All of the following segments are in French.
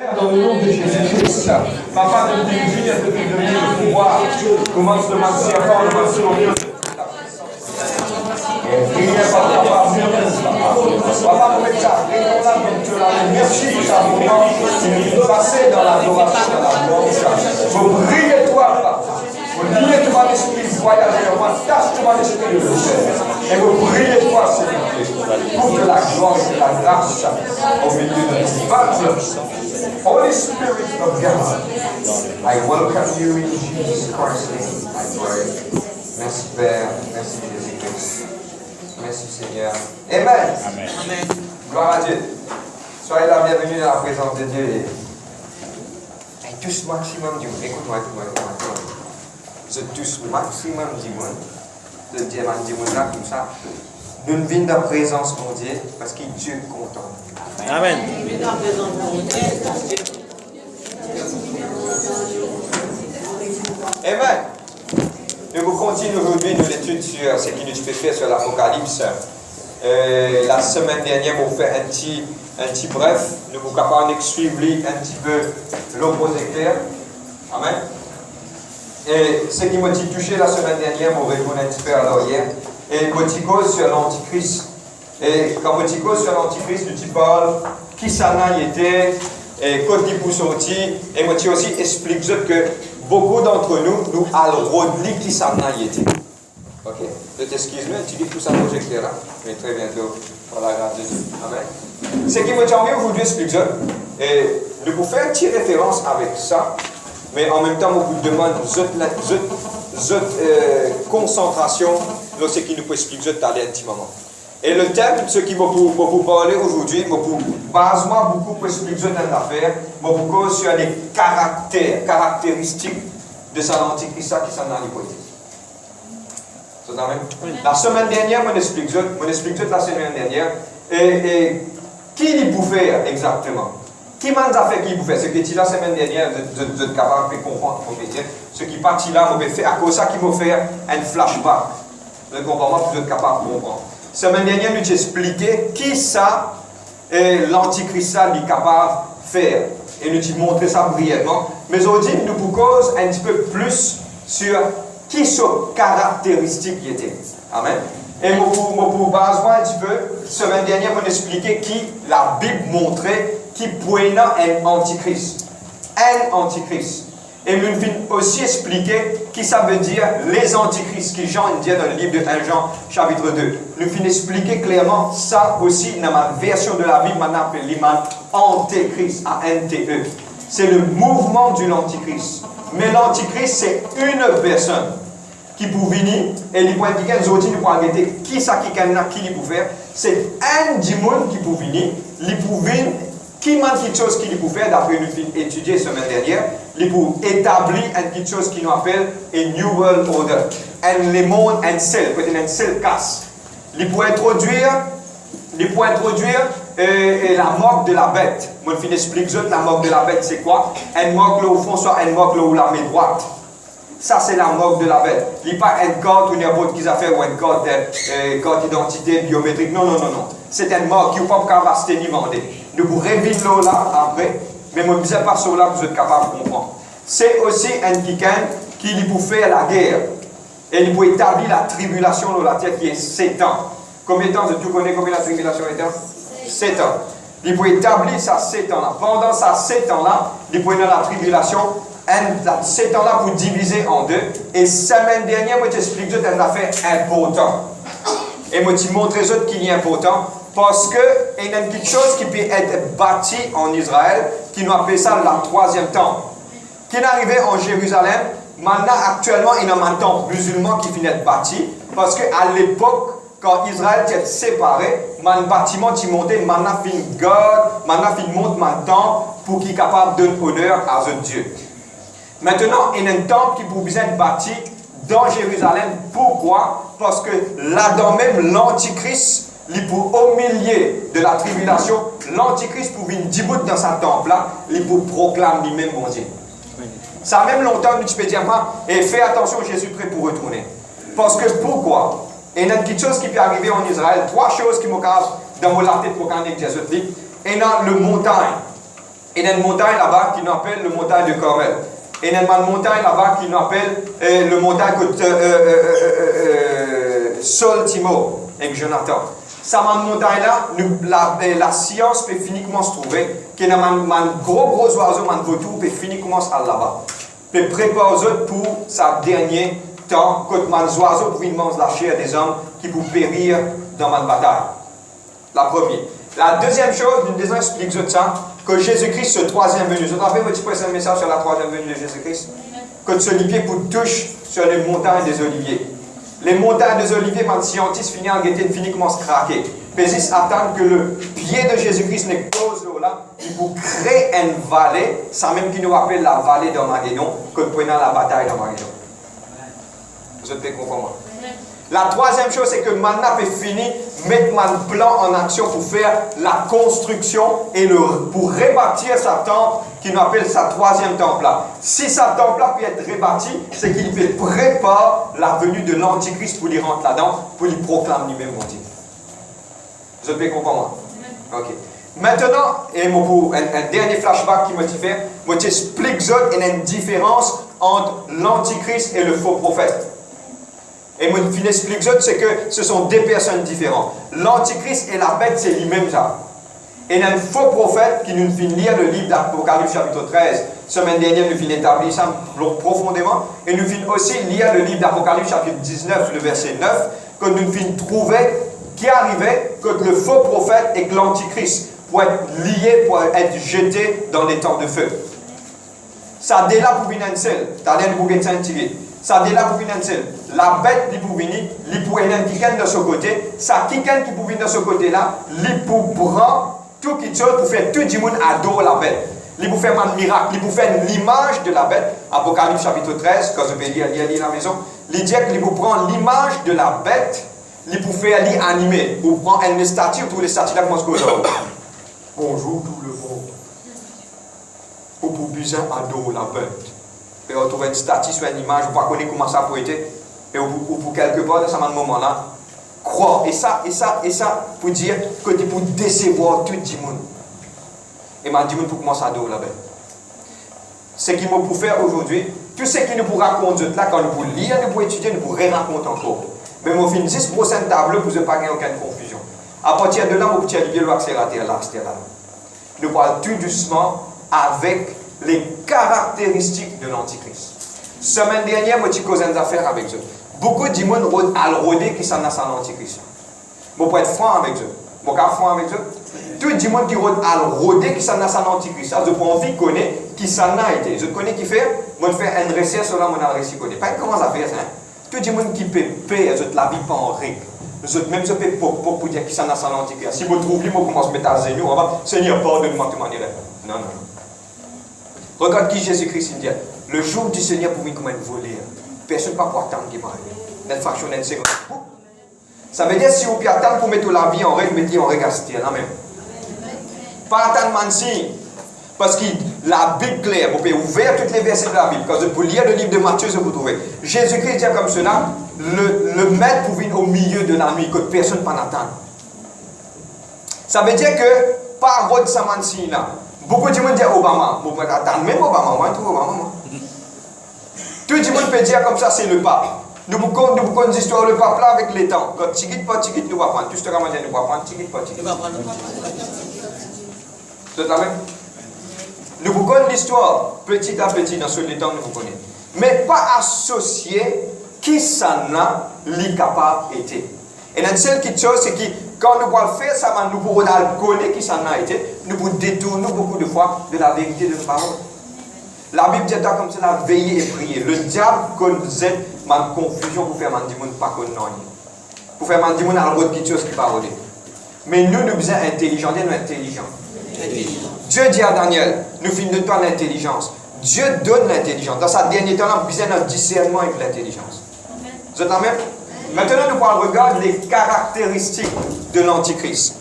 Dans le nom de Jésus-Christ, Papa, de devenir le pouvoir, commence le match serpent, le match sur priez par Papa, Papa, pour ça, prions-là, donc tu l'as merci pour ça, moment qui nous passer dans l'adoration, dans la louange. Vous priez toi, Papa. Vous priez toi, l'esprit voyager, moi, tâche toi, l'esprit de le et vous priez toi, Seigneur, pour que la gloire et la grâce au milieu de notre peuple. Holy Spirit of God, I welcome you in Jesus Christ's name, I pray. Merci Père, merci Jésus-Christ. Merci Seigneur. Amen. Amen. Amen. Gloire à Dieu. Soyez la bienvenue dans la présence de Dieu. Et tous maximum du monde. Écoute-moi. Je tous maximum du monde. Le Dieu m'a dit là comme ça. Nous venons dans la présence de Dieu parce que Dieu est content. Amen. Amen. Nous continuons aujourd'hui notre étude sur ce qui nous peut faire sur l'Apocalypse. La semaine dernière, on fait un petit bref. Nous sommes capables de suivre un petit peu l'opposé clair. Amen. Et ce qui m'a touché la semaine dernière, on répond un petit peu à l'arrière. Et Botico sur l'Antichrist. Et quand Botico sur l'Antichrist, nous parle qui ça n'a été, et quand il peut sortir. Et moi aussi explique que beaucoup d'entre nous allons redire qui ça n'a été. Ok? Je t'excuse, mais tu dis tout ça projecteur là. Mais très bientôt, par la grâce de Dieu. Amen. Ce qui m'a envie aujourd'hui expliquer, et nous pouvons faire une petite référence avec ça, mais en même temps, on vous demande concentration dans ce qui nous peut expliquer dans l'intimement. Et le thème, ce qui va vous parler aujourd'hui, va vous basement beaucoup pour expliquer dans l'affaire, va vous cause sur les caractéristiques de cet antichrist qui s'en a l'hypothèse. La semaine dernière, on explique la semaine dernière, et qui il peut faire exactement? Qui m'a fait qui peut faire? Ce qui est la semaine dernière, vous êtes capable de comprendre ce qui est parti là, on va faire à cause de ça qui m'a fait un flashback. Vous êtes capable de comprendre. Semaine dernière, nous avons expliqué qui ça l'antichrist est capable de faire. Et nous avons montré ça brièvement. Mais aujourd'hui, nous vous cause un petit peu plus sur qui sont caractéristiques qui étaient. Amen. Et pour baser un petit peu, semaine dernière, on a expliqué qui la Bible montrait qui pointait un antichrist. Un antichrist. Et nous avons aussi expliqué qui ça veut dire les antichrists, qui Jean dit dans le livre de 1 Jean, chapitre 2. Nous avons expliqué clairement ça aussi dans ma version de la Bible, maintenant appelée antéchrist, A-N-T-E. C'est le mouvement de l'antichrist. Mais l'antichrist, c'est une personne qui peut venir, et il peut indiquer aux autres, il peut arrêter qui ça qui peut faire. C'est un démon qui peut venir, il peut venir. Qui m'a quelque chose qu'il peut faire, d'après nous étudier la semaine dernière, il peut établir quelque chose qui nous appelle un New World Order. Un monde, un seul, peut-être un seul casse. Il peut introduire la marque de la bête. Moi, je vais expliquer la marque de la bête, c'est quoi? Un marque là au fond, soit un marque là où la main droite. Ça, c'est la marque de la bête. Il n'y a pas un code ou n'importe qui a fait ou un code d'identité biométrique. Non. C'est un marque qui n'est pas capable d'acheter ni vendre. Nous pouvons réviser là après, mais je ne sais pas sur là que vous êtes capable de comprendre. C'est aussi un quelqu'un qui peut faire la guerre. Et il peut établir la tribulation dans la terre qui est 7 ans. Combien de temps, tu connais combien la tribulation est? 7 ans. Il peut établir ça 7 ans là. Pendant ça 7 ans là, il peut être dans la tribulation. 7 ans là pour diviser en deux. Et semaine dernière, moi, je t'explique une affaire importante. Et moi, je te montre qu'il est important. Parce qu'il y a quelque chose qui peut être bâti en Israël, qui nous appelle ça la 3e temple. Qui est arrivé en Jérusalem, maintenant actuellement il y a un temple musulman qui finit d'être bâti, parce qu'à l'époque, quand Israël était séparé, un bâtiment qui montait, maintenant il monte un temple pour qu'il soit capable de donner honneur à Dieu. Maintenant, il y a un temple qui peut bien être bâti dans Jérusalem. Pourquoi? Parce que là-dedans même, l'antichrist, au milieu de la tribulation, l'antichrist pour venir debout dans sa temple-là, il pour proclamer lui-même bon Dieu. Ça même longtemps, tu peux dire, et fais attention, Jésus est prêt pour retourner. Parce que pourquoi? Il y a quelque chose qui peut arriver en Israël, 3 choses qui me cassent dans la tête pour qu'on ait Jésus. Il y a le montagne. Il y a une montagne là-bas qui nous appelle le montagne de Carmel. Et il y a une montagne là-bas qui nous appelle le montagne que Saul Timo avec Jonathan. Cette montagne-là, la science peut finir comment se trouver, qu'il y a un gros oiseau, un vautour, peut finir comment se aller là-bas. Peut préparer aux autres pour sa dernier temps, quand les oiseaux pour manger la chair des hommes qui vont périr dans ma bataille. La première. La deuxième chose, une deuxième explique ça, que Jésus-Christ, ce troisième venu. Vous vous rappelez, votre un message sur la troisième venue de Jésus-Christ? Que ce olivier pour touche sur les montagnes des oliviers. Les montagnes des oliviers, quand les scientifiques finissent comment se craquer. Puis ils attendent que le pied de Jésus-Christ ne pose là, il vous crée une vallée, ça même qui nous appelle la vallée d'Armageddon, que nous prenons la bataille d'Armageddon. Vous êtes comprendre? La troisième chose, c'est que maintenant, peut finir mettre un plan en action pour faire la construction et pour rebâtir sa temple, qui nous appelle sa troisième temple là. Si sa temple là peut être rebâtie, c'est qu'il fait préparer la venue de l'Antichrist pour lui rentrer là-dedans, pour lui proclamer lui-même mon Dieu. Vous êtes comprendre? Ok. Maintenant, et un dernier flashback qui m'a dit faire, moi j'explique qu'il y a une différence entre l'Antichrist et le faux prophète. Et mon fin explique c'est que ce sont deux personnes différentes. L'Antichrist et la bête, c'est lui-même ça. Et il y a un faux prophète qui nous fait lire le livre d'Apocalypse chapitre 13. Semaine dernière, nous finissons établir ça profondément. Et nous finissons aussi lire le livre d'Apocalypse chapitre 19, le verset 9, que nous finissons trouver qui arrivait que le faux prophète et que l'Antichrist pour être liés, pour être jetés dans les temps de feu. Ça dès là pour venir un seul. C'est-à-dire pour venir un tiré. Ça dès là pour venir un seul. La bête qui pour venir, il pour venir quelqu'un de ce côté. Ça quelqu'un qui pour venir de ce côté-là, il pour prendre tout quelque chose pour faire tout le monde adorer la bête. Il pour faire un miracle, il pour faire l'image de la bête. Apocalypse chapitre 13, quand je peux lire à la maison, il dit qu'il pour prendre l'image de la bête, il pour faire l'animer, pour prendre une statue, pour les statues là, comment se bonjour tout le monde. Ou pour bien adorer la bête. Et on trouve une statue sur une image, on ne connaît comment ça peut être. Et pour quelque part, dans ce moment-là, croire. Et ça, pour dire que tu peux décevoir tout le monde. Et ma dit, pour commencer à adorer la bête. Ce qu'il m'a pour faire aujourd'hui, tout ce qui nous pourra raconter là, quand nous pouvons lire, nous pouvons étudier, nous pouvons raconter encore. Mais moi, je finis 10% de tableau pour ne pas avoir aucune confusion. À partir de là, mon petit Olivier va accélérer là. Nous parlons tout doucement avec les caractéristiques de l'Antichrist. Semaine dernière, moi, j'ai causé une affaire avec eux. Beaucoup de gens ont rodé qui s'en a sans l'Antichrist. Je peux être franc avec eux. Je peux être franc avec eux. Tout le monde qui ont rodé qui s'en a sans l'Antichrist. Je peux envie de connaître qui s'en a été. Je connais qui fait. Je vais faire une recherche sur là, mon adresse connaît. Pas comment ça fait ça. Tout le monde qui peut payer, la vie pas en règle. Même je peux pour dire qui s'en a sans l'Antichrist. Si vous trouvez, moi, comment se mettre à genoux, on va Seigneur, pardonne-moi de manière. Non. Regarde qui Jésus-Christ dit. Le jour du Seigneur pour venir comme un voleur. Personne ne peut pas attendre qu'il parle. Une fraction d'une seconde. Ça veut dire si vous pouvez attendre pour mettre la vie en règle, mettez en règle à ce là même. Pas attendre mansi. Parce que la Bible claire, vous pouvez ouvrir tous les versets de la Bible. Quand vous lisez le livre de Matthieu, vous trouvez. Jésus-Christ dit comme cela, le maître pour venir au milieu de la nuit, que personne ne peut attendre. Ça veut dire que, par Rod Samansi là, beaucoup de gens disent Obama. Vous pouvez attendre même Obama, moi je trouve Obama. Tout le monde peut dire comme ça, c'est le pape. Nous avons une histoire le pape là avec les temps. Quand tigit, nous allons prendre. Tout ce que nous allons prendre, tigit. C'est la même. Nous vous connaissons l'histoire petit à petit dans ce temps nous vous connaissons. Mais pas associé qui s'en a capable été. Et la seule chose, c'est que quand nous allons faire ça, nous pourrons connaître qui s'en a été, nous pouvons détourner beaucoup de fois de la vérité de nos paroles. La Bible dit comme cela, veiller et prier. Le diable nous aide ma confusion pour faire man di monde pas connaître. Pour faire man di monde à l'autre quelque chose qui parle. Mais nous sommes intelligents, nous intelligents. Dieu dit à Daniel, nous finissons de toi l'intelligence. Dieu donne l'intelligence. Dans sa dernière temps, nous avons besoin d'un discernement avec l'intelligence. Vous êtes la même? Maintenant, nous allons regarder les caractéristiques de l'Antichrist.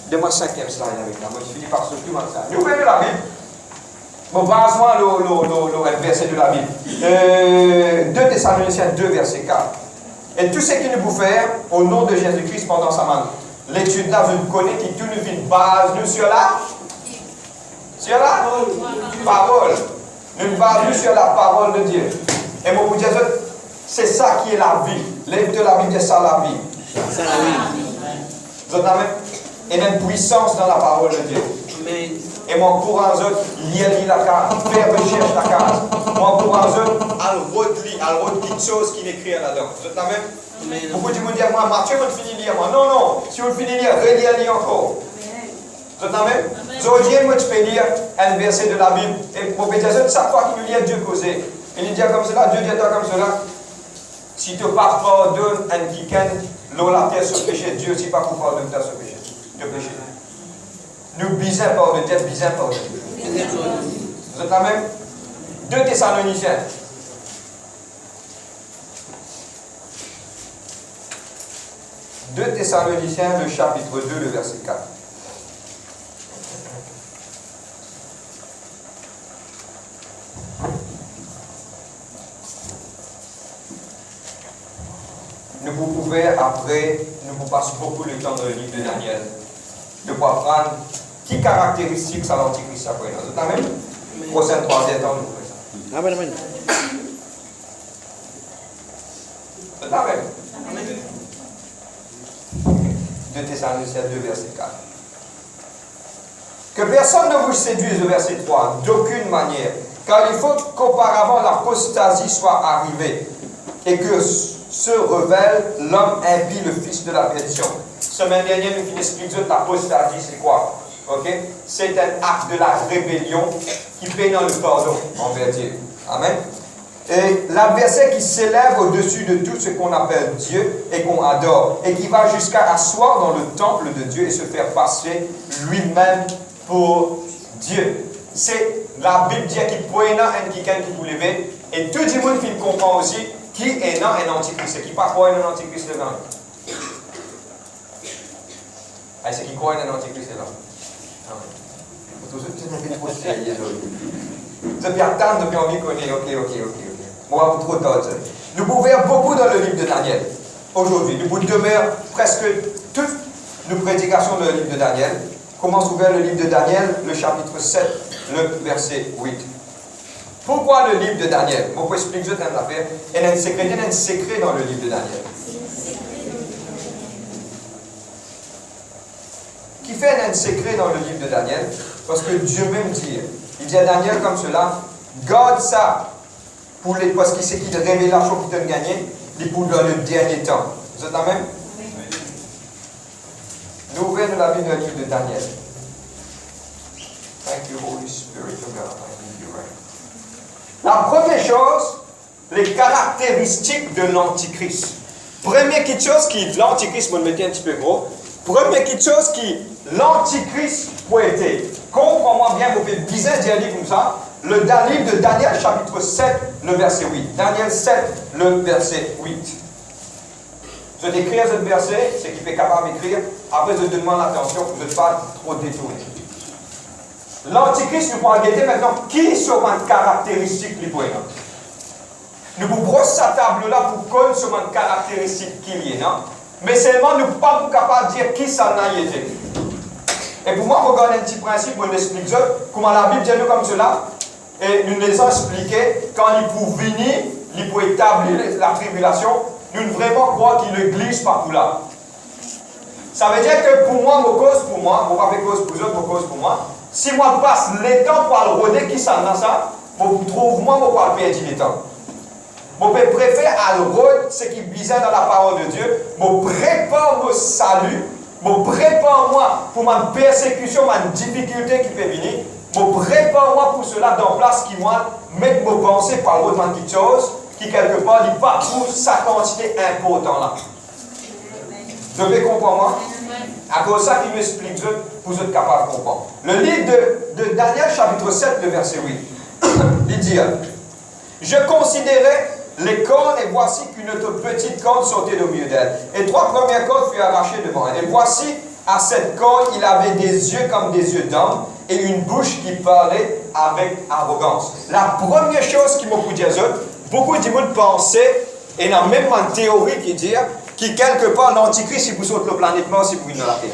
Donne-moi 5e slide avec là. Moi, je finis par ce tout ça. Nous ouvrons la Bible. Bon, base-moi le verset de la Bible. 2 Thessaloniciens 2, verset 4. Et tout ce qu'il nous peut faire au nom de Jésus-Christ pendant sa main. L'étude là, je connais qui tout nous vient base nous sur Sur la parole. Nous nous basons sur la parole de Dieu. Et moi, vous dire, c'est ça qui est la vie. L'œuvre de la Bible, c'est ça la vie. C'est la vie. Vous avez une puissance dans la parole de Dieu. Amen. Et moi, encourage lire la case, faire recherche la case. Moi, encourage à le quelque chose qui est écrit là-dedans. Vous avez beaucoup de gens disent, moi, Mathieu, on finit de lire. Moi, non, non. Si vous finissez de lire, relisez encore. Vous avez aujourd'hui, moi, tu peux lire un verset de la Bible. Et pour dire, chaque fois qu'il nous lit Dieu causer, il dit comme cela, Dieu dit comme cela. Si tu ne pardonnes un quelqu'un, l'eau la terre se péché, Dieu aussi pas pour pardonner ta ce péché. De péché. Nous bisons pardonner, Dieu bisons pardonner. Vous êtes là même 2 Thessaloniciens. 2 Thessaloniciens, le chapitre 2, le verset 4. Vous pouvez, après, nous passons beaucoup de temps dans le livre de Daniel, de pouvoir prendre qui caractéristique ça l'antichrist après. Vous avez même prochain 3e temps, nous faisons ça. Amen, amen. Vous avez même 2 Thessaloniciens 2, verset 4. Que personne ne vous séduise, le verset 3, d'aucune manière, car il faut qu'auparavant l'apostasie soit arrivée et que se révèle l'homme impie, le fils de la perdition. Semaine dernière, nous finissons l'expliquer l'apostasie, c'est quoi? Okay? C'est un acte de la rébellion qui paie dans le pardon envers Dieu. Amen. Et l'adversaire qui s'élève au-dessus de tout ce qu'on appelle Dieu et qu'on adore, et qui va jusqu'à asseoir dans le temple de Dieu et se faire passer lui-même pour Dieu. C'est la Bible dit qu'il peut y avoir quelqu'un qui vous lève, et tout le monde qui comprend aussi qui est non un antichrist, qui pas croit un antichrist devant nous. C'est qui croit un antichrist devant nous. Vous avez trop sérieux. Vous avez attendre depuis envie qu'on est, ok. On va vous trop tard. Nous pouvons voir beaucoup dans le livre de Daniel. Aujourd'hui, nous pouvons demeurer presque toutes nos prédications dans le livre de Daniel. Commence ouvert le livre de Daniel, le chapitre 7, le verset 8. Pourquoi le livre de Daniel? Je vais expliquer une affaire. Il y a un secret dans le livre de Daniel. Qui fait un secret dans le livre de Daniel? Parce que Dieu même dit, il dit à Daniel comme cela, garde ça, parce qu'il sait qu'il révèle la chose qui t'a gagné, il pour dans le dernier temps. Vous êtes là même? Nous ouvrons la Bible dans le livre de Daniel. Thank you, Holy Spirit of God. La première chose, les caractéristiques de l'antichrist. Première quelque chose qui l'antichrist, je vais le mettre un petit peu gros. Première quelque chose qui l'antichrist peut être. Comprends-moi bien, vous pouvez bien dire comme ça. Le livre de Daniel, chapitre 7, le verset 8. Daniel 7, le verset 8. Je vais écrire ce verset, c'est qui est capable d'écrire. Après, je te demande l'attention, je ne vais pas trop détourner. L'antichrist, nous pouvons regarder maintenant qui sont les caractéristiques du point. Nous pouvons brosser sa table-là pour connaître les caractéristiques qu'il y a. Mais seulement, nous ne sommes pas capables de dire qui ça n'a été. Et pour moi, regarde un petit principe, on explique ça, comment la Bible dit comme cela. Et nous les avons expliqué, quand il peut venir, il peut établir la tribulation, nous ne vraiment croire qu'il ne glisse pas pour là. Ça veut dire que pour moi, mon cause pour moi, mon pas cause pour eux, mon cause pour moi. Si moi passe le temps pour le rôder qui s'en a ça, je trouve moi, je ne vais pas perdre le temps. Je préfère à le rôder ce qui visait dans la parole de Dieu. Je prépare mon salut. Je prépare moi pour ma persécution, ma difficulté qui peut venir. Je prépare moi pour cela dans place qui moi mettre mes pensées par l'autre dans quelque chose qui quelque part n'est pas pour sa quantité importante là. Je vais comprendre moi. À cause de ça qu'il m'explique pour être capable de comprendre. Le livre de Daniel, chapitre 7, le verset 8. Il dit, je considérais les cornes et voici qu'une autre petite corne sortait au milieu d'elle. Et 3 premières cornes furent arrachées devant elle. Et voici, à cette corne, il avait des yeux comme des yeux d'homme et une bouche qui parlait avec arrogance. La première chose qui m'a pu dire, beaucoup de monde pensaient, et il y a même une théorie qui dit, qui quelque part l'antichrist, il vous saute le planète Mars, il vous vient dans la terre.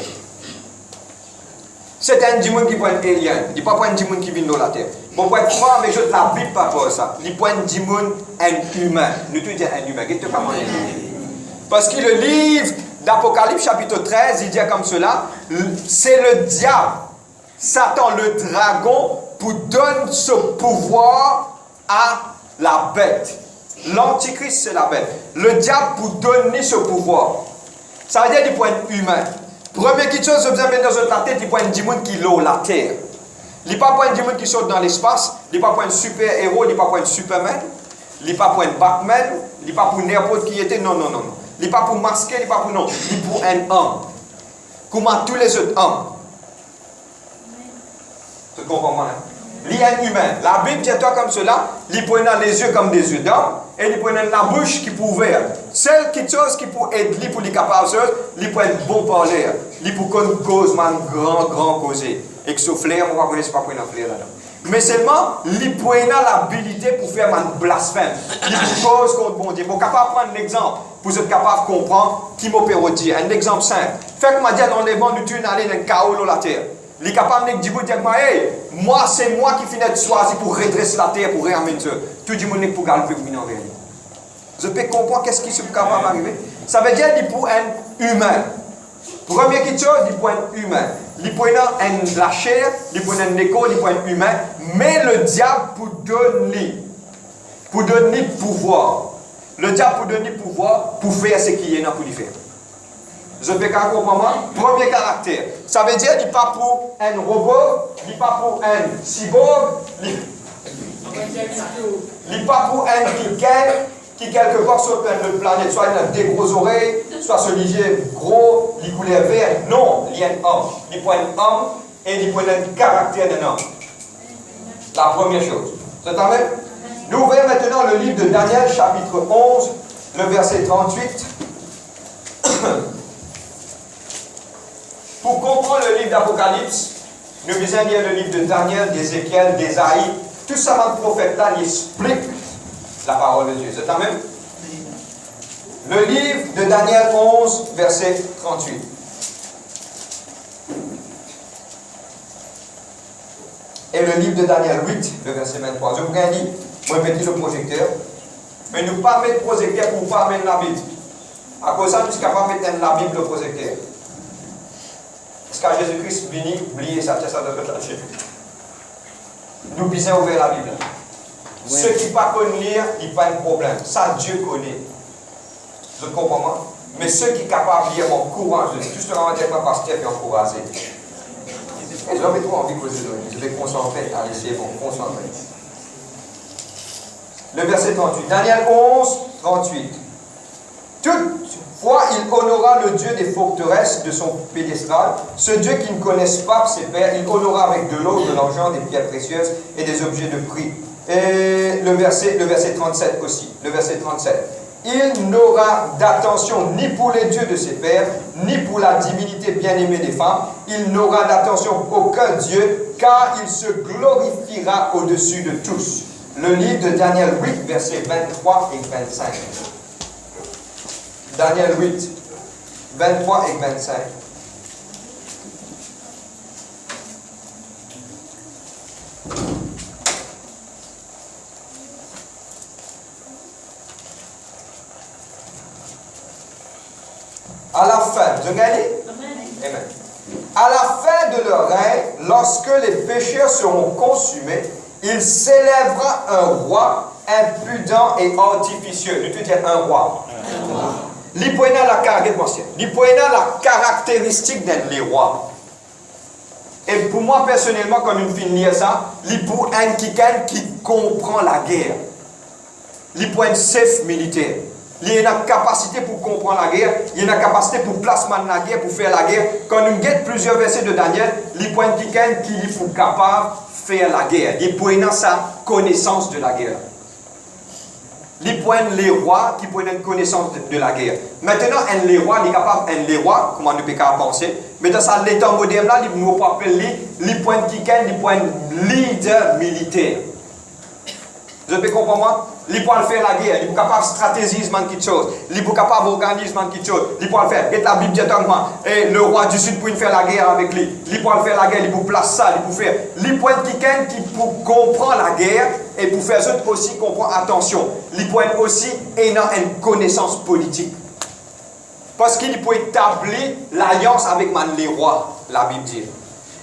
C'est un démon qui prend un alien. Il n'est pas un démon qui vient de la terre. Bon, pour être franc, mais je la Bible par rapport à ça. Il prend un démon, un humain. Nous te disons un humain. Qu'est-ce que tu Parce que le livre d'Apocalypse, chapitre 13, il dit comme cela, c'est le diable, Satan, le dragon, pour donner ce pouvoir à la bête. L'antichrist, c'est la bête. Le diable pour donner ce pouvoir. Ça veut dire du point humain. Première chose, vous avez dans la tête, il point du monde qui l'eau, la terre. Il n'est pas point du monde qui saute dans l'espace, il n'est pas point super-héros, il n'est pas point Superman, il n'est pas point Batman, il n'est pas pour n'importe qui était, non, non, non, non. Il n'est pas pour masquer, il n'est pas pour non. Il est pour un homme. Comme tous les autres hommes. Tu comprends moi? Il est un humain. La Bible dit toi comme cela, il prend les yeux comme des yeux d'homme, et il prend la bouche qui peut ouvrir. Seule chose qui peut aider pour les capables, il prend bon parler. Il peut cause man grand causer. Et que ce flair, on va connaître pas pour un flair là-dedans. Mais seulement, il prend l'habilité pour faire un blasphème. Il cause contre bon Dieu. Vous êtes capable de prendre un exemple pour être capable de comprendre qui m'opère dire. Un exemple simple. Fait que m'a dit à l'enlèvement, nous tuons aller dans le chaos dans la terre. Il est capable de dire, hey, moi, c'est moi qui finis de choisir pour redresser la terre, pour réamener Dieu. Tout le monde est pour gagner en réalité. Je peux comprendre qu'est-ce qui est capable d'arriver. Ça veut dire qu'il pour un humain. Première chose, il pour un humain. Il pour la chair, il pour un écho, il pour un humain. Mais le diable pour donner pouvoir. Le diable pour donner pouvoir pour faire ce qu'il y a pour lui faire. Je peux comprendre. Premier caractère. Ça veut dire qu'il n'est pas pour un robot, il n'est pas pour un cyborg, il n'est pas pour un qui quelque part sur la planète, soit il a des gros oreilles, soit celui qui est gros, il couleur vert. Non, il y a un homme. Il prend un homme et il prend un caractère d'un homme. La première chose. C'est en même. Nous ouvrons maintenant le livre de Daniel, chapitre 11, le verset 38. Pour comprendre le livre d'Apocalypse, nous devons lire le livre de Daniel, d'Ézéchiel, d'Ésaïe. Tout ça, le prophète-là, il explique la parole de Dieu. C'est quand même le livre de Daniel 11, verset 38. Et le livre de Daniel 8, le verset 23. Je vous dis, moi, je mets le projecteur. Mais nous ne pas mettre le projecteur pour ne pas mettre la Bible. À cause de ça, nous sommes capables de mettre la Bible le projecteur. Parce que Jésus-Christ venu, oubliez ça, ça doit être lâché. Nous bisons ouvrir la Bible. Oui. Ceux qui ne pas lire, ils n'ont pas de problème. Ça, Dieu connaît. Je comprends moi. Mais ceux qui sont capables de lire, mon courage, tout ce que je vais dire, pas pasteur, puis encourager. Et je vais trop envie de causer. Je vais concentrer. Allez, c'est bon, concentrer. Le verset 38. Daniel 11, 38. Toutefois, il honora le Dieu des forteresses de son pédestal, ce Dieu qui ne connaisse pas ses pères, il honora avec de l'eau, de l'argent, des pierres précieuses et des objets de prix. Et le verset 37 aussi, le verset 37. Il n'aura d'attention ni pour les dieux de ses pères, ni pour la divinité bien-aimée des femmes. Il n'aura d'attention pour aucun Dieu, car il se glorifiera au-dessus de tous. Le livre de Daniel 8, versets 23 et 25. Daniel 8, 23 et 25. À la fin, vous regardez? Amen. À la fin de leur règne, lorsque les pécheurs seront consumés, il s'élèvera un roi impudent et artificieux. Nous te disons un roi. L'hypoéna la caractéristique d'un roi. Et pour moi personnellement, quand nous finissons ça, l'hypoéna qui comprend la guerre. L'hypoéna chef militaire. Il y a une capacité pour comprendre la guerre, il y a une capacité pour placement de la guerre, pour faire la guerre. Quand nous guettons plusieurs versets de Daniel, l'hypoéna qui est capable de faire la guerre. L'hypoéna sa connaissance de la guerre. Les rois qui prennent une connaissance de la guerre. Maintenant, les rois, il est capable les rois, comment nous pouvons penser, mais dans l'état moderne là, il nous appeler les points qui sont les points leader militaire. Vous avez compris moi? Il peut faire la guerre, il est capable de stratégiser quelque chose, il est capable d'organiser quelque chose, il peut le faire. Et la Bible dit et le roi du Sud peut faire la guerre avec lui. Il peut faire la guerre, il peut placer ça, il peut faire. Il peut être quelqu'un qui peut comprendre la guerre et pour faire autres aussi comprendre attention. Il peut être aussi ayant une connaissance politique. Parce qu'il peut établir l'alliance avec les rois, la Bible dit.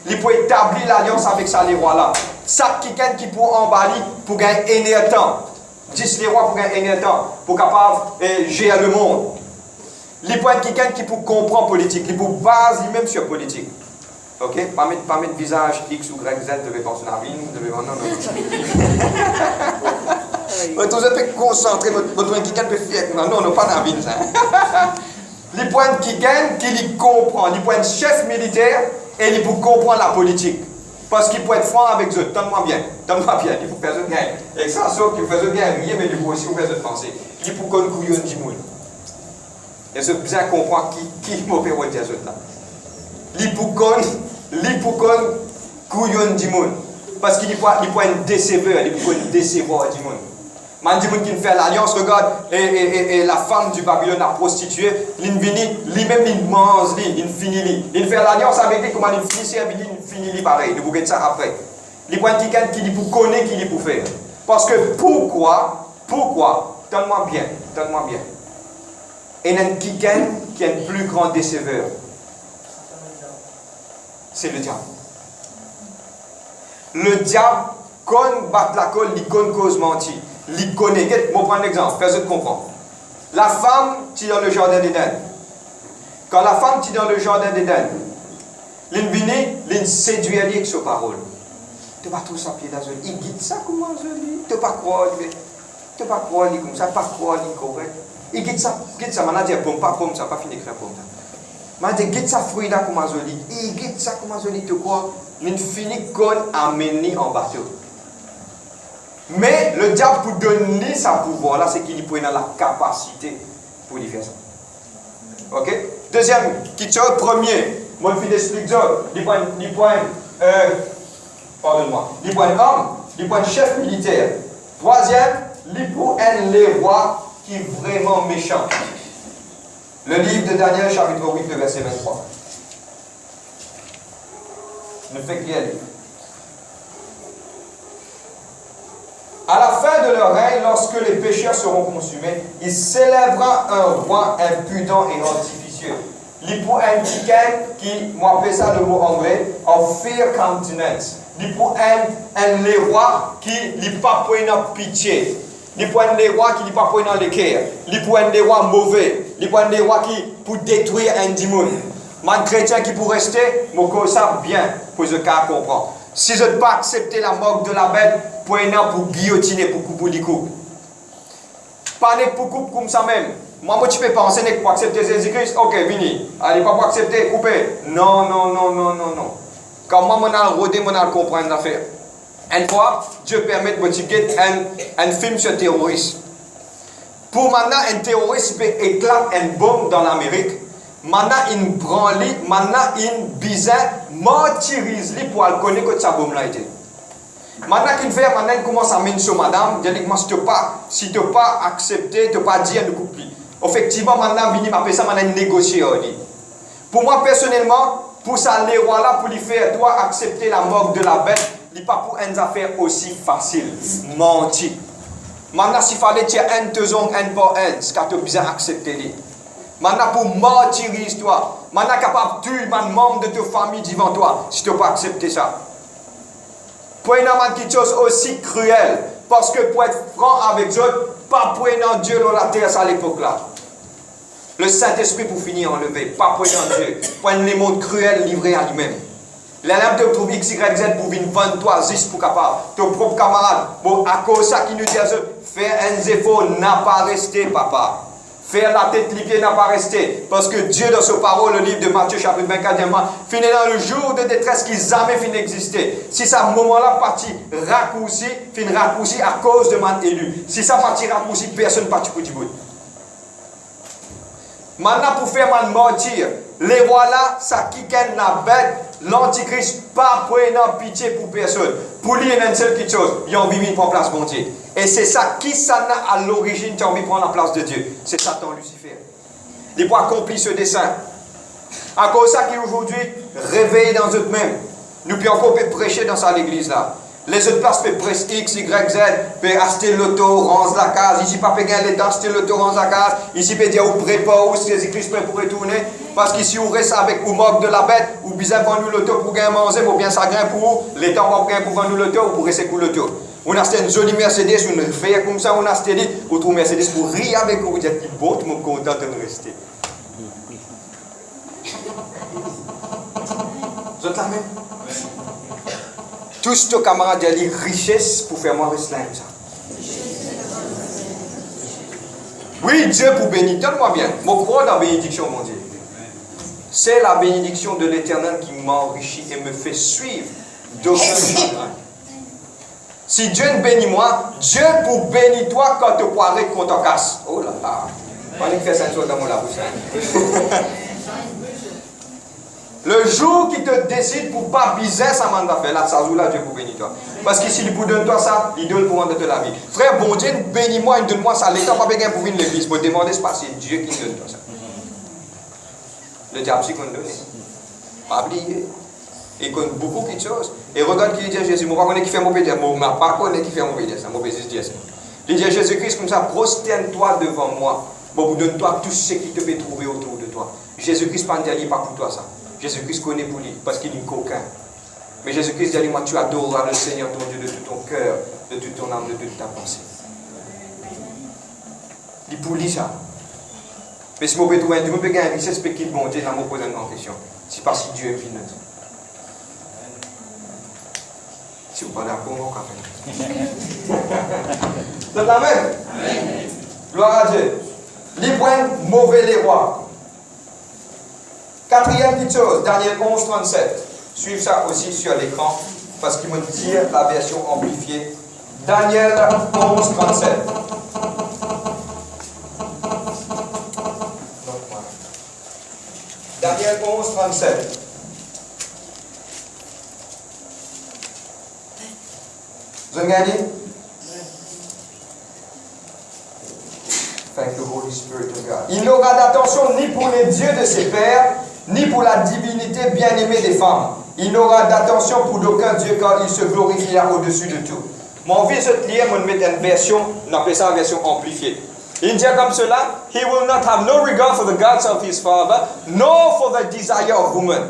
Il peut établir l'alliance avec ça, les rois-là. Ça, quelqu'un qui peut emballer pour gagner un temps. 10 les rois pour gagner un temps, pour capable gérer le monde. Il peut être quelqu'un qui peut comprendre politique, il peut base lui-même sur politique. Ok? Pas mettre visage X ou Y, Z, devez penser à la vie, devez. Non. Vous êtes concentré, votre quelqu'un peut faire. Non, pas dans la vie, ça. Il peut être quelqu'un qui comprend, il peut être chef militaire et il peut comprendre la politique. Parce qu'il peut être franc avec eux. Donne-moi bien. Il faut faire eux gagner. Et ça, sauf qu'il fait eux gagner, mais il faut aussi faire eux penser. Il faut qu'on couillonne du monde. Et c'est bien comprendre qui m'opère au dire là. Il faut qu'on couillonne du monde. Parce qu'il peut être déceveur, il peut être déceveur du monde. Man dit qui fait l'alliance, regarde, et la femme du Babylone, la prostituée, lui-même il mange, il finit. Il fait l'alliance avec lui, comment il finit, il finit pareil. Il vous ça après. Il prend quelqu'un qui lui connaît, qui lui peut faire. Parce que pourquoi, donne-moi bien. Et il y a quelqu'un qui est un plus grand déceveur. C'est le diable. Le diable, quand bat la colle, il connaît cause mentir. Il connaît. Je prends un exemple, fais-le comprendre. La femme qui est dans le jardin d'Éden. Quand la femme qui est dans le jardin d'Éden, elle séduit avec sa parole. Tu ne vas pas tout ça pied dans il guide ça comme joli. Tu ne vas pas croire comme ça, pas croire correct. Il guide ça, maintenant dire pomme, pas pomme, ça pas fini d'écrire pomme. Maintenant guide ça fruit là comme joli. Il guide ça comme joli, tu crois. Il finit qu'on amène en bateau. Mais le diable, pour donner sa pouvoir, là, c'est qu'il peut avoir la capacité pour lui faire ça. Ok? Deuxième, qui chose, premier, moi, je explique ça. Il peut pardonne-moi. Il peut être homme, il peut être chef militaire. Troisième, il peut être le roi qui est vraiment méchant. Le livre de Daniel, chapitre 8, le verset 23. Ne fait qu'il y a livre. À la fin de leur règne, lorsque les pécheurs seront consumés, il s'élèvera un roi impudent et artificieux. Il peut être quelqu'un qui, moi appelle ça le mot anglais, of fear countenance. Il peut être les rois qui n'est pas pour pitié. Il peut être les rois qui n'est pas pour l'équerre. Il peut être les rois mauvais. Il peut être les rois qui pour détruire un démon. Un chrétien qui pour rester, moi ça bien pour ce cas comprendre. Si je ne peux pas accepter la mort de la bête, pour guillotiner, pour couper les coups. Pas pour couper comme ça même. Moi, tu peux penser que pour accepter Jésus-Christ, ok, vini. Allez, pas pour accepter, couper. Non. Quand moi, je vais rodé, je vais comprendre l'affaire. Une fois, Dieu permet de motiver un film sur le terrorisme. Pour maintenant, un terroriste peut éclater une bombe dans l'Amérique. Maintenant, il branle, maintenant, il bizarre, martyrise pour connaître que sa bombe là été. Maintenant qu'il fait, maintenant il commence à mener sur madame, il dit si tu n'as pas accepté, tu n'as pas dit à nous couper. Effectivement, maintenant, il m'appelle ça, maintenant, négocier. Pour moi, personnellement, pour ça, les rois là, pour lui faire, doit accepter la mort de la bête, il n'est pas pour une affaire aussi facile. Mentir. Maintenant, s'il fallait tirer un, deux ans, un par un, c'est que tu as besoin d'accepter. Maintenant, pour martyriser toi, maintenant, capable de tuer un membre de ta famille devant toi, si tu n'as pas accepté ça. Pour une quelque chose aussi cruel, parce que pour être franc avec Dieu, pas pour un Dieu dans la terre à l'époque là. Le Saint-Esprit pour finir enlevé, pas pour un Dieu, pour un monde cruel livré à lui-même. La lame de trouver X, Y, Z pour venir vendre toi, juste pour capable. Ton propre camarade, bon, à cause de ça qui nous dit, faire un effort n'a pas resté, papa. Faire la tête liée n'a pas resté. Parce que Dieu, dans sa parole, le livre de Matthieu, chapitre 24, finit dans le jour de détresse qui jamais finit d'exister. Si ce moment-là parti raccourci, finit raccourci à cause de man élu. Si ça parti raccourci, personne ne parti pour du bout. Maintenant, pour faire man mentir, les rois là, ça qui gagne la bête, l'antichrist, pas prenant pitié pour personne. Pour lui, il y a une seule petite chose, il a envie de prendre place de Dieu. Et c'est ça qui ça n'a à l'origine, qui a envie de prendre la place de Dieu. C'est Satan Lucifer. Il peut accomplir ce dessein. À cause de ça qui aujourd'hui réveille dans eux-mêmes. Nous pouvons encore prêcher dans ça l'église là. Les autres places peuvent prêcher X, Y, Z, peuvent acheter l'auto, range la case. Ici, pas gagner l'état, acheter l'auto, range la case. Ici, peut dire, ou prépare, ou si Jésus-Christ prêt pour retourner. Parce qu'ici, on reste avec, ou moque de la bête, ou bien vendre l'auto pour gagner manger, ou bien ça gagne pour vous. L'état, on va gagner pour vendre l'auto, ou pour rester pour l'auto. On a acheté une jolie Mercedes, on fait comme ça, on a acheté dit, ou trouve Mercedes pour rire avec vous, vous dites, bon, tout le monde content de me rester. Vous êtes là même? Tous nos camarades ont dit richesse pour faire moi rester là. Oui, Dieu pour bénir. Donne-moi bien. Je crois dans la bénédiction, mon Dieu. C'est la bénédiction de l'Éternel qui m'enrichit et me fait suivre d'aucun chagrin. Si Dieu ne bénit moi, Dieu pour bénir toi quand tu poirais qu'on t'en casse. Oh là là. On va faire ça dans mon la bouche. Le jour qui te décide pour ne pas biser sa mandat faire, là, ça joue là, Dieu pour bénir toi. Parce que s'il vous donne toi ça, il donne pour rendre de la vie. Frère, bon Dieu, bénis-moi, donne-moi ça. L'État pas besoin pour venir l'église. Pour demander, c'est pas c'est Dieu qui donne toi ça. Le diable, c'est qu'on donne. Pas oublier. Il connaît beaucoup de choses. Et regarde qui dit à Jésus, moi, je ne connais qui fait mon pédé. Moi, je ne pas connais qui fait mon pédé. Mon pédé, c'est Dieu. Il dit à Jésus-Christ comme ça, prosterne-toi devant moi. Bon, donne-toi tout ce qui te peut trouver autour de toi. Jésus-Christ ne dit pas pour toi ça. Jésus-Christ connaît pour lui, parce qu'il n'est coquin. Mais Jésus-Christ dit, moi, tu adoreras le Seigneur ton Dieu de tout ton cœur, de toute ton âme, de toute ta pensée. Il pour lui ça. Mais si je peux trouver un peu de richesse, je peux quitter mon Dieu dans mon poser une question. C'est parce que Dieu est fini. Si vous parlez à quoi, on va faire. C'est la même. Gloire à Dieu. Les points mauvais les rois. Quatrième petite chose, Daniel 11, 37. Suivez ça aussi sur l'écran, parce qu'il me tire la version amplifiée. Daniel 11, 37. Daniel 11, 37. Vous avez gagné? Thank you, Holy Spirit of God. Il n'aura d'attention ni pour les dieux de ses pères, ni pour la divinité bien-aimée des femmes. Il n'aura d'attention pour d'aucun Dieu car il se glorifiera au-dessus de tout. Mon fils de lire, on met une version, on appelle ça une version amplifiée. Il dit comme cela, he will not have no regard for the gods of his father, nor for the desire of woman.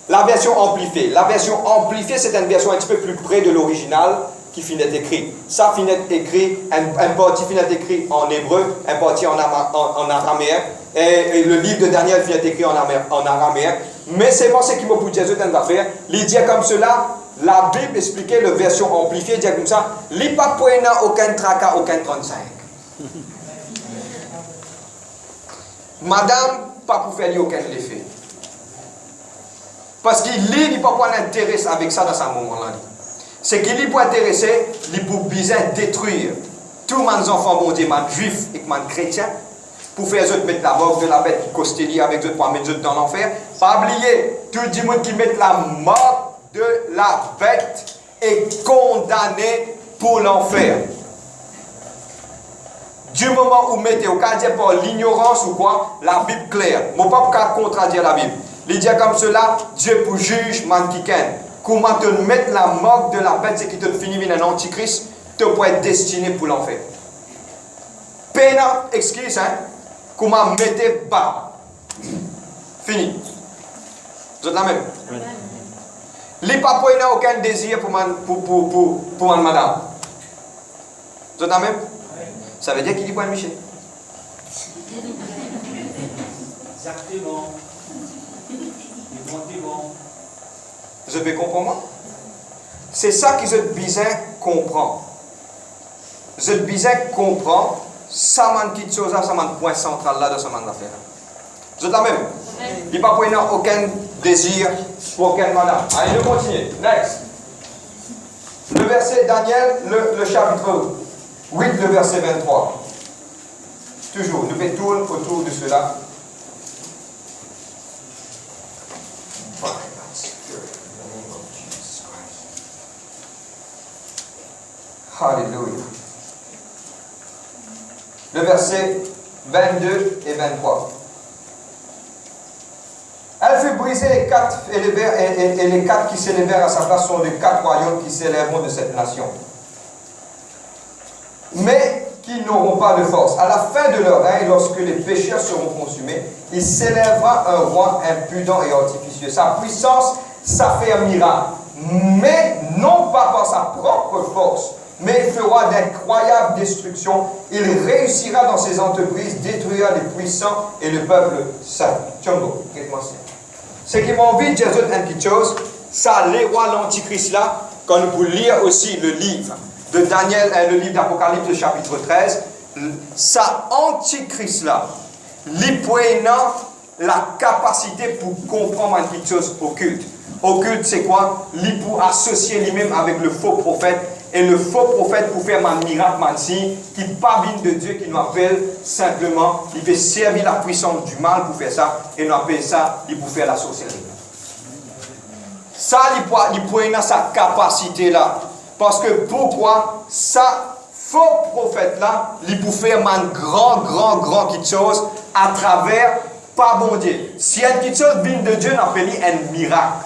La version amplifiée. La version amplifiée, c'est une version un petit peu plus près de l'original qui finit écrit. Ça finit écrit, un parti finit écrit en hébreu, un parti en araméen. Et le livre de Daniel vient écrit en araméen. Mais c'est moi ce qui m'a pour Jésus dans faire. Il dit comme cela, la Bible expliquait la version amplifiée, il dit comme ça, il n'y a pas aucun tracas, aucun 35. Madame, pas pour faire aucun effet. Parce qu'il lit, il n'a pas d'intérêt avec ça dans ce moment-là. C'est qu'il est pour intéresser, il pour bien détruire tous mes enfants, mon Dieu, mes juifs et mes chrétiens, pour faire eux mettre la mort de la bête qui costellie avec eux pour mettre eux dans l'enfer. Pas oublier, tout le monde qui met la mort de la bête est condamné pour l'enfer. Du moment où vous mettez au cas par l'ignorance ou quoi, la Bible claire. Je ne peux pas contredire la Bible. Il dit comme cela, Dieu pour juge man qui ken. Comment te mettre la mort de la bête, c'est qui te finit dans un antichrist, te peut être destiné pour l'enfer. Pena, excuse, hein? Comment mettre bas. Fini. Vous êtes la même? Les papas n'ont aucun désir pour madame. Vous êtes la même? Ça veut dire qu'il dit point Michel. Exactement. Vous avez compris moi? C'est ça que je besoin comprendre. Je besoin comprendre ça m'a quelque chose, ça m'a un point central là dans ce monde d'affaires. Vous êtes la même? Il n'y a pas aucun désir pour aucune madame. Allez, nous continuons. Next. Le verset Daniel, le chapitre 8, le verset 23. Toujours, nous faisons tourner autour de cela. Alléluia. Le verset 22 et 23. Elle fut brisée, les quatre et les quatre qui s'élevèrent à sa place sont les quatre royaumes qui s'élèveront de cette nation. Mais qui n'auront pas de force. À la fin de leur règne, lorsque les pécheurs seront consumés, il s'élèvera un roi impudent et artificieux. Sa puissance s'affermira, mais non pas par sa propre force, mais il fera d'incroyables destructions. Il réussira dans ses entreprises, détruira les puissants et le peuple saint. Tchongo, dites-moi ça. Ce qui m'a envie de dire une chose, ça, les rois, l'antichrist là, quand nous pouvons lire aussi le livre de Daniel, le livre d'Apocalypse, le chapitre 13, ça, antichrist là, l'hypoénant, la capacité pour comprendre une chose occulte. Occulte, c'est quoi? Il pour associer lui-même avec le faux prophète. Et le faux prophète pour faire un miracle, un signe, qui pas vient de Dieu, qui nous appelle simplement, il peut servir la puissance du mal pour faire ça, et nous appelle ça, il peut faire la sorcellerie. Ça, il peut avoir sa capacité là. Parce que pourquoi? Ça, faux prophète là, il peut faire un grand quelque chose à travers, pas bon Dieu. Si quelque chose vient de Dieu, on appelle un miracle.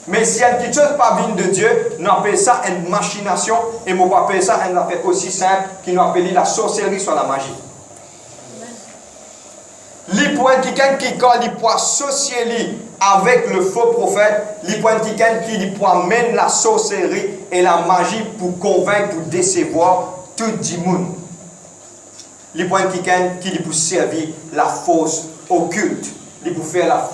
Mais si quelque chose pas vient de Dieu, nous appelons ça une machination, et nous appelons ça une affaire aussi simple, qui nous appelle la sorcellerie sur la magie. Les points qui quand il peut associer avec le faux prophète, les points qui peut mener la sorcellerie et la magie pour convaincre, pour décevoir tout le monde. Les points qui peut servir la fausse occulte, il peut faire la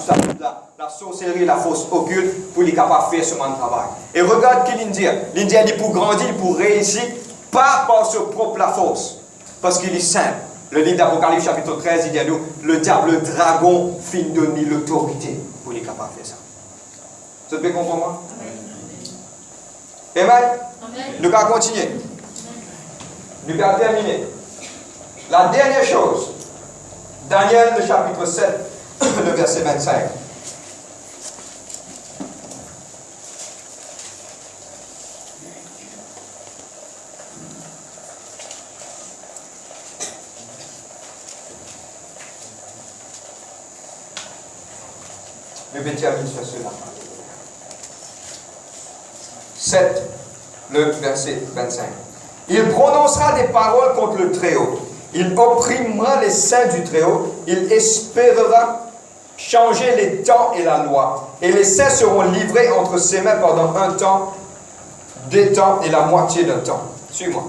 sorcellerie, la fausse occulte pour les capables de faire ce travail. Et regarde qui l'Indien. L'Indien dit pour grandir, pour réussir, pas par ce propre la force, parce qu'il est simple. Le livre d'Apocalypse chapitre 13, il dit à nous, le diable, le dragon, fin donner l'autorité pour les capables de faire ça. Vous pouvez comprendre? Amen. Nous allons continuer. Nous allons terminer. La dernière chose, Daniel, le chapitre 7, le verset 25. Je vais terminer sur cela. 7, le verset 25. Il prononcera des paroles contre le Très-Haut. Il opprimera les saints du Très-Haut. Il espérera changer les temps et la loi. Et les saints seront livrés entre ses mains pendant un temps, 2 temps et la moitié d'un temps. Suis-moi.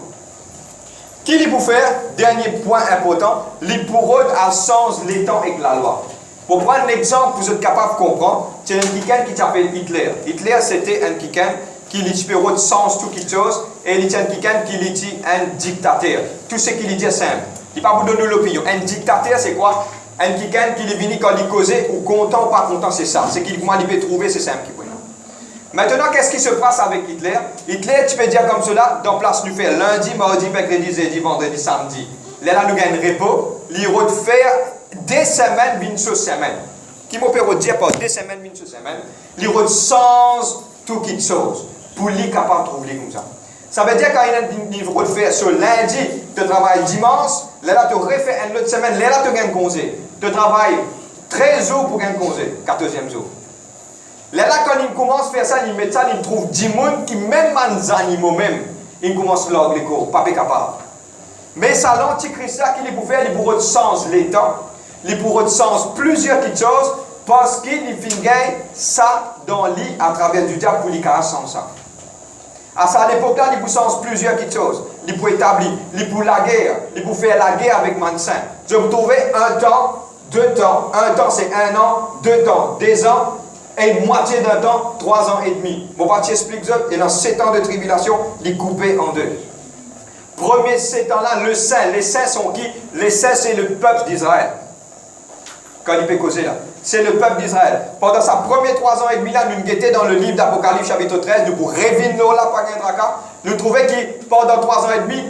Qui il pour faire? Dernier point important. Il pourra à sens les temps et la loi. Pour prendre un exemple, vous êtes capable de comprendre, c'est un quelqu'un qui s'appelle Hitler. Hitler, c'était un quelqu'un qui espérait de sens tout quelque chose, et il était un quelqu'un qui était un dictateur. Tout ce qu'il dit est simple. Il ne va pas vous donner l'opinion. Un dictateur, c'est quoi? Un quelqu'un qui est venu quand il causait, ou content ou pas content, c'est ça. C'est qu'il peut trouver, c'est simple. Maintenant, qu'est-ce qui se passe avec Hitler? Hitler, tu peux dire comme cela, dans place, nous fait lundi, mardi, mercredi, jeudi, vendredi, samedi. Là, nous gagnons repos, il va faire des semaines, une seule semaine. Qui m'a peut dire pas des semaines, une seule semaine. Il change tout quelque chose pour lui capable de trouver comme ça. Ça veut dire qu'il va faire ce lundi, tu travailles dimanche, là tu refais une autre semaine, là tu gagnes congé. Tu travailles 13 jours pour gagner congé, 14e jour. Là quand il commence à faire ça, il met ça, il trouve 10 personnes qui même les animaux même, ils commencent à leur cours, pas capable. Mais ça l'antichrist là qu'il peut faire, il pourra changer les temps. Il pourra changer plusieurs petites choses parce qu'il finit ça dans le lit à travers du diable pour les cas sans ça. À ça, à l'époque là, il peut changer plusieurs petites choses. Il peut établir, il peut la guerre, il peut faire la guerre avec Mansin. Je peux trouver 1 temps, 2 temps. 1 temps c'est 1 an, 2 temps, 2 ans, et moitié d'un temps, 3 ans et demi. Mon parti explique ça, et dans 7 ans de tribulation, il est coupé en 2. Premier 7 ans-là, le saint. Les saints sont qui? Les saints, c'est le peuple d'Israël. Quand il peut causer là. C'est le peuple d'Israël. Pendant sa première 3 ans et demi là, nous étions dans le livre d'Apocalypse chapitre 13, nous pour réviner là, pas un draka. Nous trouvons que pendant 3 ans et demi,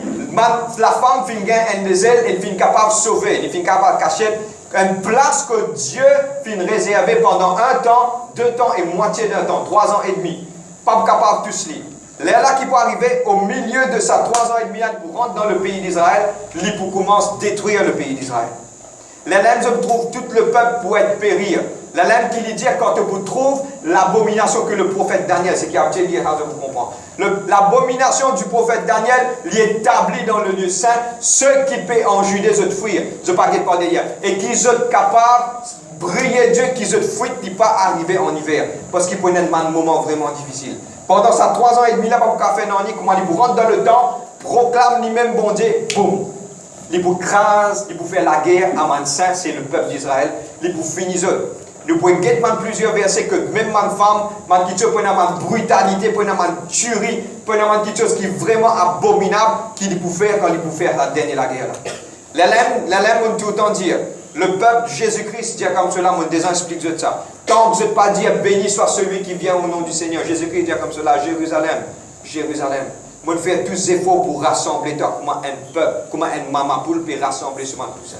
la femme finit un des ailes, elle finit capable de sauver, elle finit capable de cacher une place que Dieu finit réservée pendant 1 temps, 2 temps et moitié d'un temps, 3 ans et demi. Pas capable de tout cela. Là qui peut arriver au milieu de sa 3 ans et demi pour rentrer dans le pays d'Israël, il pour commence à détruire le pays d'Israël. Là je trouve tout le peuple pour être périr. Là qui lui dit quand vous trouve l'abomination que le prophète Daniel, c'est qui a dit vous comprendre. L'abomination du prophète Daniel l'établit dans le lieu saint, ceux qui paient en Judée se fuir, je pas pas d'ailleurs, et qui sont capables briller Dieu, qui se fuient, qui pas arriver en hiver, parce qu'il prenait un moment vraiment difficile. Pendant ces 3 ans et demi là, pas pour faire non, comment il rentre dans le temps, proclame lui-même bon Dieu, boum. Il pour crase, il pour faire la guerre à man saint, c'est le peuple d'Israël, il pour finir eux. Nous pouvons guetter plusieurs versets que même ma femme, ma qui chose, ma brutalité, ma tuerie, ma quelque chose qui est vraiment abominable, qu'il peut faire quand il peut faire la dernière la guerre. La lame, on tout le temps dire, le peuple Jésus-Christ dit comme cela, mon déjà explique ça. Tant que vous n'êtes pas dire béni soit celui qui vient au nom du Seigneur. Jésus-Christ dit comme cela, Jérusalem, Jérusalem. Moi, je fais tous les efforts pour rassembler toi, comment un peuple, comment un maman poule peut rassembler ce tout ça.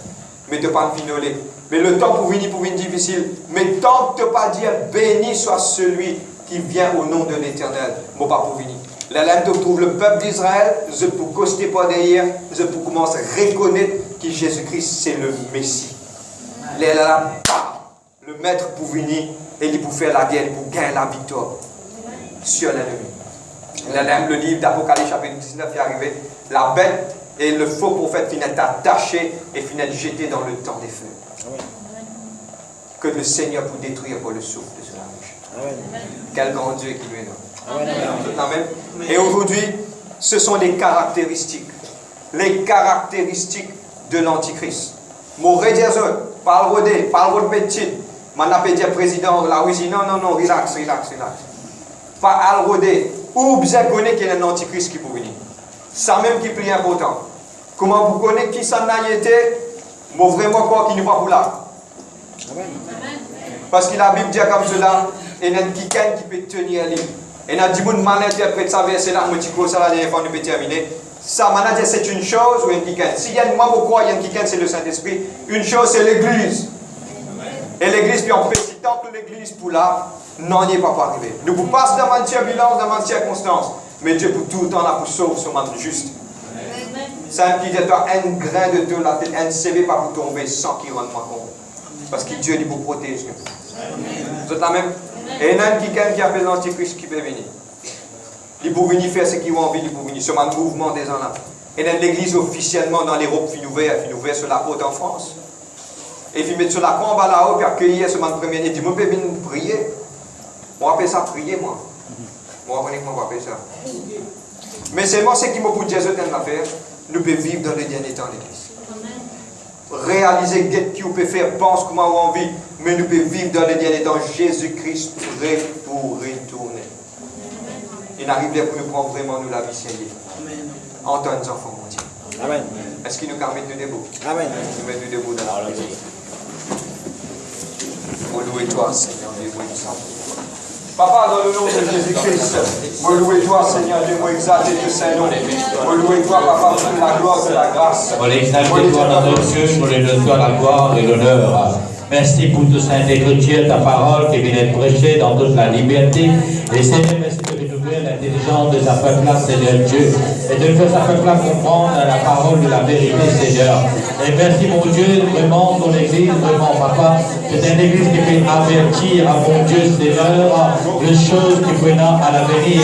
Mais tu pas finoler. Mais le temps pour venir difficile. Mais tant que tu pas dire béni soit celui qui vient au nom de l'Éternel, moi pas pour venir. Là, tu trouves le peuple d'Israël, je peux coster pas derrière, je peux commencer à reconnaître que Jésus-Christ c'est le Messie. Là, le maître pour venir et il pour faire la guerre, pour gagner la victoire sur l'ennemi. Là, le livre d'Apocalypse chapitre 19 est arrivé, la bête et le faux prophète finit attaché et finit jeté dans le temps des feux. Amen. Que le Seigneur pour détruire pour le souffle de cela. Amen. Quel grand Dieu qui lui est là. Amen. Amen. Et aujourd'hui, ce sont les caractéristiques de l'Antichrist. Mon rediseur, parle de petit, m'en dire président la Russie, non, relax. Pas al rodé, ou bien connaître qu'il y a un Antichrist qui peut venir. Ça même qui est plus important. Comment vous connaissez qui s'en a été, mais vraiment quoi qui n'est pas pour là. Parce que la Bible dit comme cela, il y a quelqu'un qui peut tenir l'île. Et il y a des gens qui mal interprètent ça, verset là, ça la dernière fois, nous peut terminer. Ça, c'est une chose ou un quelqu'un. S'il y a un membre quoi, il y a un quelqu'un, c'est le Saint-Esprit. Une chose, c'est l'Église. Et l'Église, puis on peut, si tant que l'Église pour là, non, il n'est pas arrivé. Nous pouvons passer dans une turbulence, dans une circonstance. Mais Dieu pour tout le temps là pour sauver ce monde juste. C'est un petit détail, un grain de Dieu, un CV pas pour tomber sans qu'il rende pas compte. Parce que Dieu dit pour protéger. Vous êtes là même? Et il y a quelqu'un qui appelle l'Antichrist qui peut venir. Il peut venir faire ce qu'il a envie, il peut venir sur un mouvement des ans là. Et dans l'église officiellement dans l'Europe, il est ouvert sur la côte en France. Et il met sur la combat là-haut, puis accueillir ce man premier. Il dit, moi, je peux venir prier. On appelle ça prier, moi. Moi, on va appeler ça. Mais c'est moi ce qui m'a pour dire cette affaire. Nous pouvons vivre dans les derniers temps l'église. Réaliser ce qu'on peut faire, pense comment on vit, mais nous pouvons vivre dans les derniers temps. Jésus-Christ prêt pour retourner. Il n'arrive pas pour nous prendre vraiment nous la vie Seigneur. En tant qu'enfants, mon Dieu. Amen. Est-ce qu'il nous permet de debout? Amen. Nous mettons debout dans la vie. Moi, louer toi, Seigneur, Dieu, moi, Papa, dans le nom de Jésus-Christ, moi louer toi, Seigneur Dieu, moi exalter ton Saint-Nom. Moi louer toi, Papa, pour la gloire et la grâce. Moi l'exalter toi, notre Dieu, pour les toi la gloire et l'honneur. Merci pour tout Saint-Écriture, ta parole qui vient d'être prêchée dans toute la liberté. Et Seigneur, merci de renouveler l'intelligence de ta peuple-là, Seigneur Dieu. Et de faire sa peuple-là comprendre la parole de la vérité, Seigneur. Et merci, mon Dieu, vraiment, ton Église, vraiment, Papa. C'est une Église qui peut avertir à mon Dieu, Seigneur, les choses qui viennent à l'avenir.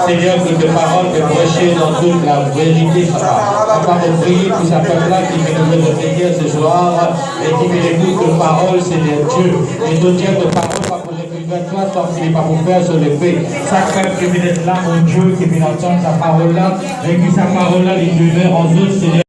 Seigneur, que tes paroles te prêcher dans toute la vérité, Papa. Papa, on prie pour sa peuple-là qui fait de prière ce soir et qui fait écouter tes paroles, Seigneur Dieu. Et de dire tes paroles, pas pour les toi, tant qu'il n'est pas pour faire sur le fait. Chaque peuple qui vient d'être là, mon Dieu, qui vient d'entendre sa parole-là, et que sa parole-là, il demeure en eux, Seigneur.